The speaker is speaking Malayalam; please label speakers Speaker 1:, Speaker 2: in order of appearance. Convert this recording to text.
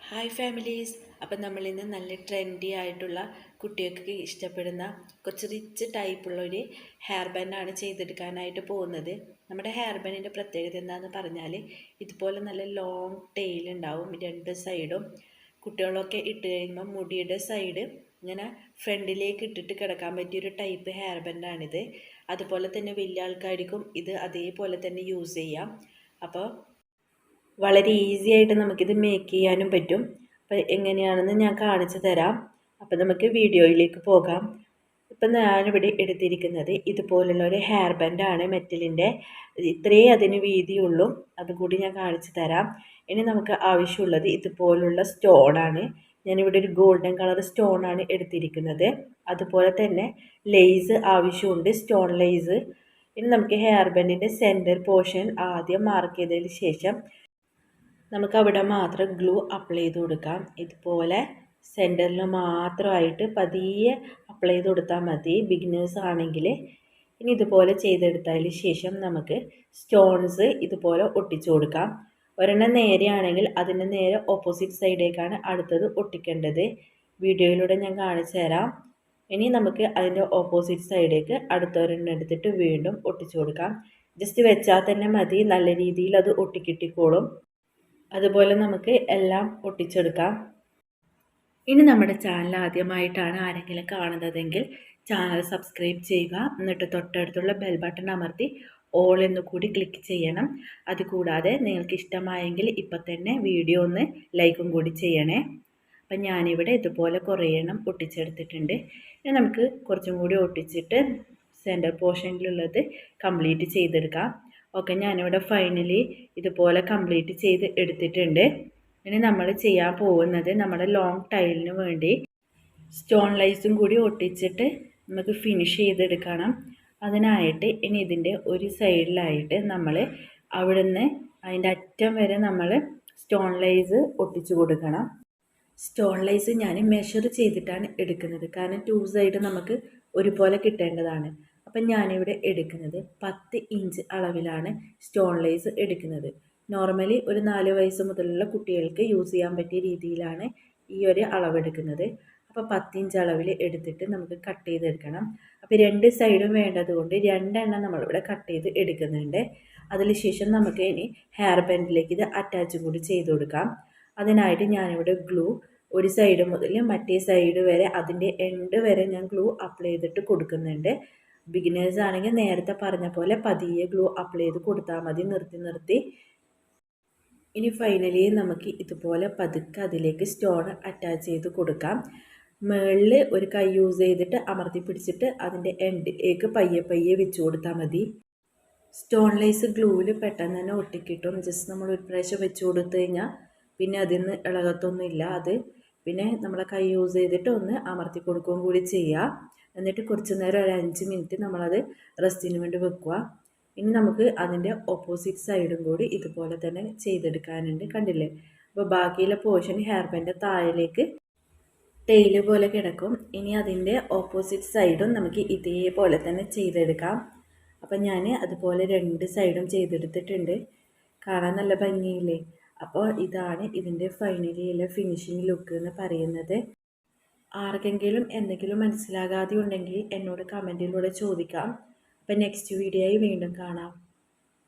Speaker 1: Hi families. അപ്പം നമ്മളിന്ന് നല്ല ട്രെൻഡി ആയിട്ടുള്ള കുട്ടികൾക്ക് ഇഷ്ടപ്പെടുന്ന കുറച്ച് റിച്ച് ടൈപ്പുള്ള ഒരു ഹെയർ ബാൻഡാണ് ചെയ്തെടുക്കാനായിട്ട് പോകുന്നത്. നമ്മുടെ ഹെയർ ബാൻഡിൻ്റെ പ്രത്യേകത എന്താണെന്ന് പറഞ്ഞാൽ ഇതുപോലെ നല്ല ലോങ് ടെയിൽ ഉണ്ടാവും രണ്ട് സൈഡും. കുട്ടികളൊക്കെ ഇട്ട് കഴിയുമ്പോൾ മുടിയുടെ സൈഡ് ഇങ്ങനെ ഫ്രണ്ടിലേക്ക് ഇട്ടിട്ട് കിടക്കാൻ പറ്റിയൊരു ടൈപ്പ് ഹെയർ ബാൻഡാണിത്. അതുപോലെ തന്നെ വലിയ ആൾക്കാർക്കും ഇത് അതേപോലെ തന്നെ യൂസ് ചെയ്യാം. അപ്പോൾ വളരെ ഈസി ആയിട്ട് നമുക്കിത് മേക്ക് ചെയ്യാനും പറ്റും. അപ്പോൾ എങ്ങനെയാണെന്ന് ഞാൻ കാണിച്ചു തരാം. അപ്പോൾ നമുക്ക് വീഡിയോയിലേക്ക് പോകാം. ഇപ്പം ഞാനിവിടെ എടുത്തിരിക്കുന്നത് ഇതുപോലുള്ള ഒരു ഹെയർ ബാൻഡാണ് മെറ്റലിൻ്റെ. ഇത്രയേ അതിന് വീതിയുള്ളൂ, അതുകൂടി ഞാൻ കാണിച്ചു തരാം. ഇനി നമുക്ക് ആവശ്യമുള്ളത് ഇതുപോലുള്ള സ്റ്റോണാണ്. ഞാനിവിടെ ഒരു ഗോൾഡൻ കളർ സ്റ്റോണാണ് എടുത്തിരിക്കുന്നത്. അതുപോലെ തന്നെ ലേസ് ആവശ്യമുണ്ട്, സ്റ്റോൺ ലേസ്. ഇനി നമുക്ക് ഹെയർ ബാൻഡിൻ്റെ സെൻറ്റർ പോർഷൻ ആദ്യം മാർക്ക് ചെയ്തതിന് ശേഷം നമുക്ക് അവിടെ മാത്രം ഗ്ലൂ അപ്ലൈ ചെയ്ത് കൊടുക്കാം. ഇതുപോലെ സെൻറ്ററിൽ മാത്രമായിട്ട് പതിയെ അപ്ലൈ ചെയ്ത് കൊടുത്താൽ മതി ബിഗിനേഴ്സ് ആണെങ്കിൽ. ഇനി ഇതുപോലെ ചെയ്തെടുത്തതിന് ശേഷം നമുക്ക് സ്റ്റോൺസ് ഇതുപോലെ ഒട്ടിച്ചു കൊടുക്കാം. ഒരെണ്ണം നേരെയാണെങ്കിൽ അതിൻ്റെ നേരെ ഓപ്പോസിറ്റ് സൈഡേക്കാണ് അടുത്തത് ഒട്ടിക്കേണ്ടത്. വീഡിയോയിലൂടെ ഞാൻ കാണിച്ചു തരാം. ഇനി നമുക്ക് അതിൻ്റെ ഓപ്പോസിറ്റ് സൈഡേക്ക് അടുത്തൊരെണ്ണം എടുത്തിട്ട് വീണ്ടും ഒട്ടിച്ചു കൊടുക്കാം. ജസ്റ്റ് വെച്ചാൽ തന്നെ മതി, നല്ല രീതിയിൽ അത് ഒട്ടിക്കിട്ടിക്കോളും. അതുപോലെ നമുക്ക് എല്ലാം ഒട്ടിച്ചെടുക്കാം. ഇനി നമ്മുടെ ചാനൽ ആദ്യമായിട്ടാണ് ആരെങ്കിലും കാണുന്നതെങ്കിൽ ചാനൽ സബ്സ്ക്രൈബ് ചെയ്യുക. എന്നിട്ട് തൊട്ടടുത്തുള്ള ബെൽ ബട്ടൺ അമർത്തി ഓൾ എന്ന് കൂടി ക്ലിക്ക് ചെയ്യണം. അതുകൂടാതെ നിങ്ങൾക്ക് ഇഷ്ടമായെങ്കിൽ ഇപ്പം തന്നെ വീഡിയോ ഒന്ന് ലൈക്കും കൂടി ചെയ്യണേ. അപ്പം ഞാനിവിടെ ഇതുപോലെ കുറേ എണ്ണം ഒട്ടിച്ചെടുത്തിട്ടുണ്ട്. ഇനി നമുക്ക് കുറച്ചും കൂടി ഒട്ടിച്ചിട്ട് സെൻറ്റർ പോർഷനിലുള്ളത് കംപ്ലീറ്റ് ചെയ്തെടുക്കാം. ഓക്കെ, ഞാനിവിടെ ഫൈനലി ഇതുപോലെ കംപ്ലീറ്റ് ചെയ്ത് എടുത്തിട്ടുണ്ട്. ഇനി നമ്മൾ ചെയ്യാൻ പോകുന്നത് നമ്മുടെ ലോങ് ടൈലിന് വേണ്ടി സ്റ്റോൺ ലൈസും കൂടി ഒട്ടിച്ചിട്ട് നമുക്ക് ഫിനിഷ് ചെയ്തെടുക്കണം. അതിനായിട്ട് ഇനി ഇതിൻ്റെ ഒരു സൈഡിലായിട്ട് നമ്മൾ അവിടുന്ന് അതിൻ്റെ അറ്റം വരെ നമ്മൾ സ്റ്റോൺ ലൈസ് ഒട്ടിച്ചു കൊടുക്കണം. സ്റ്റോൺ ലൈസ് ഞാൻ മെഷർ ചെയ്തിട്ടാണ് എടുക്കുന്നത്, കാരണം 2 സൈഡ് നമുക്ക് ഒരുപോലെ കിട്ടേണ്ടതാണ്. അപ്പം ഞാനിവിടെ എടുക്കുന്നത് 10 ഇഞ്ച് അളവിലാണ് സ്റ്റോൺ ലൈസ് എടുക്കുന്നത്. നോർമലി ഒരു 4 വയസ്സ് മുതലുള്ള കുട്ടികൾക്ക് യൂസ് ചെയ്യാൻ പറ്റിയ രീതിയിലാണ് ഈ ഒരു അളവെടുക്കുന്നത്. അപ്പോൾ 10 ഇഞ്ച് അളവിൽ എടുത്തിട്ട് നമുക്ക് കട്ട് ചെയ്തെടുക്കണം. അപ്പോൾ 2 സൈഡും വേണ്ടതുകൊണ്ട് 2 എണ്ണം നമ്മളിവിടെ കട്ട് ചെയ്ത് എടുക്കുന്നുണ്ട്. അതിനുശേഷം നമുക്ക് ഇനി ഹെയർ ബാൻഡിലേക്ക് ഇത് അറ്റാച്ചും കൂടി ചെയ്ത് കൊടുക്കാം. അതിനായിട്ട് ഞാനിവിടെ ഗ്ലൂ ഒരു സൈഡ് മുതൽ മറ്റേ സൈഡ് വരെ അതിൻ്റെ എൻഡ് വരെ ഞാൻ ഗ്ലൂ അപ്ലൈ ചെയ്തിട്ട് കൊടുക്കുന്നുണ്ട്. ബിഗിനേഴ്സ് ആണെങ്കിൽ നേരത്തെ പറഞ്ഞ പോലെ പതിയെ ഗ്ലൂ അപ്ലൈ ചെയ്ത് കൊടുത്താൽ മതി, നിർത്തി. ഇനി ഫൈനലി നമുക്ക് ഇതുപോലെ പതുക്കെ അതിലേക്ക് സ്റ്റോൺ അറ്റാച്ച് ചെയ്ത് കൊടുക്കാം. മുകളിൽ ഒരു കൈ യൂസ് ചെയ്തിട്ട് അമർത്തി പിടിച്ചിട്ട് അതിൻ്റെ എൻഡിലേക്ക് പയ്യെ വെച്ച് കൊടുത്താൽ മതി. സ്റ്റോൺ ലൈസ് ഗ്ലൂവിൽ പെട്ടെന്ന് തന്നെ ഒട്ടിക്കിട്ടും. ജസ്റ്റ് നമ്മൾ ഒരു പ്രാവശ്യം വെച്ച് കൊടുത്തു കഴിഞ്ഞാൽ പിന്നെ അതിൽ നിന്ന് ഇളകത്തൊന്നുമില്ല. അത് പിന്നെ നമ്മളെ കൈ യൂസ് ചെയ്തിട്ട് ഒന്ന് അമർത്തി കൊടുക്കുകയും കൂടി ചെയ്യുക. എന്നിട്ട് കുറച്ച് നേരം ഒരു 5 മിനിറ്റ് നമ്മളത് റെസ്റ്റിന് വേണ്ടി വെക്കുക. ഇനി നമുക്ക് അതിൻ്റെ ഓപ്പോസിറ്റ് സൈഡും കൂടി ഇതുപോലെ തന്നെ ചെയ്തെടുക്കാനുണ്ട്. കണ്ടില്ലേ? അപ്പോൾ ബാക്കിയുള്ള പോർഷൻ ഹെയർ ബാൻഡിൻ്റെ താഴേക്ക് ടെയിൽ പോലെ കിടക്കും. ഇനി അതിൻ്റെ ഓപ്പോസിറ്റ് സൈഡും നമുക്ക് ഇതേപോലെ തന്നെ ചെയ്തെടുക്കാം. അപ്പം ഞാൻ അതുപോലെ 2 സൈഡും ചെയ്തെടുത്തിട്ടുണ്ട്. കാണാൻ നല്ല ഭംഗിയില്ലേ? അപ്പോൾ ഇതാണ് ഇതിൻ്റെ ഫൈനലിയുള്ള ഫിനിഷിംഗ് ലുക്ക് എന്ന് പറയുന്നത്. ആർക്കെങ്കിലും എന്തെങ്കിലും മനസ്സിലാകാതെ ഉണ്ടെങ്കിൽ എന്നോട് കമൻറ്റിലൂടെ ചോദിക്കാം. അപ്പം നെക്സ്റ്റ് വീഡിയോയിൽ വീണ്ടും കാണാം.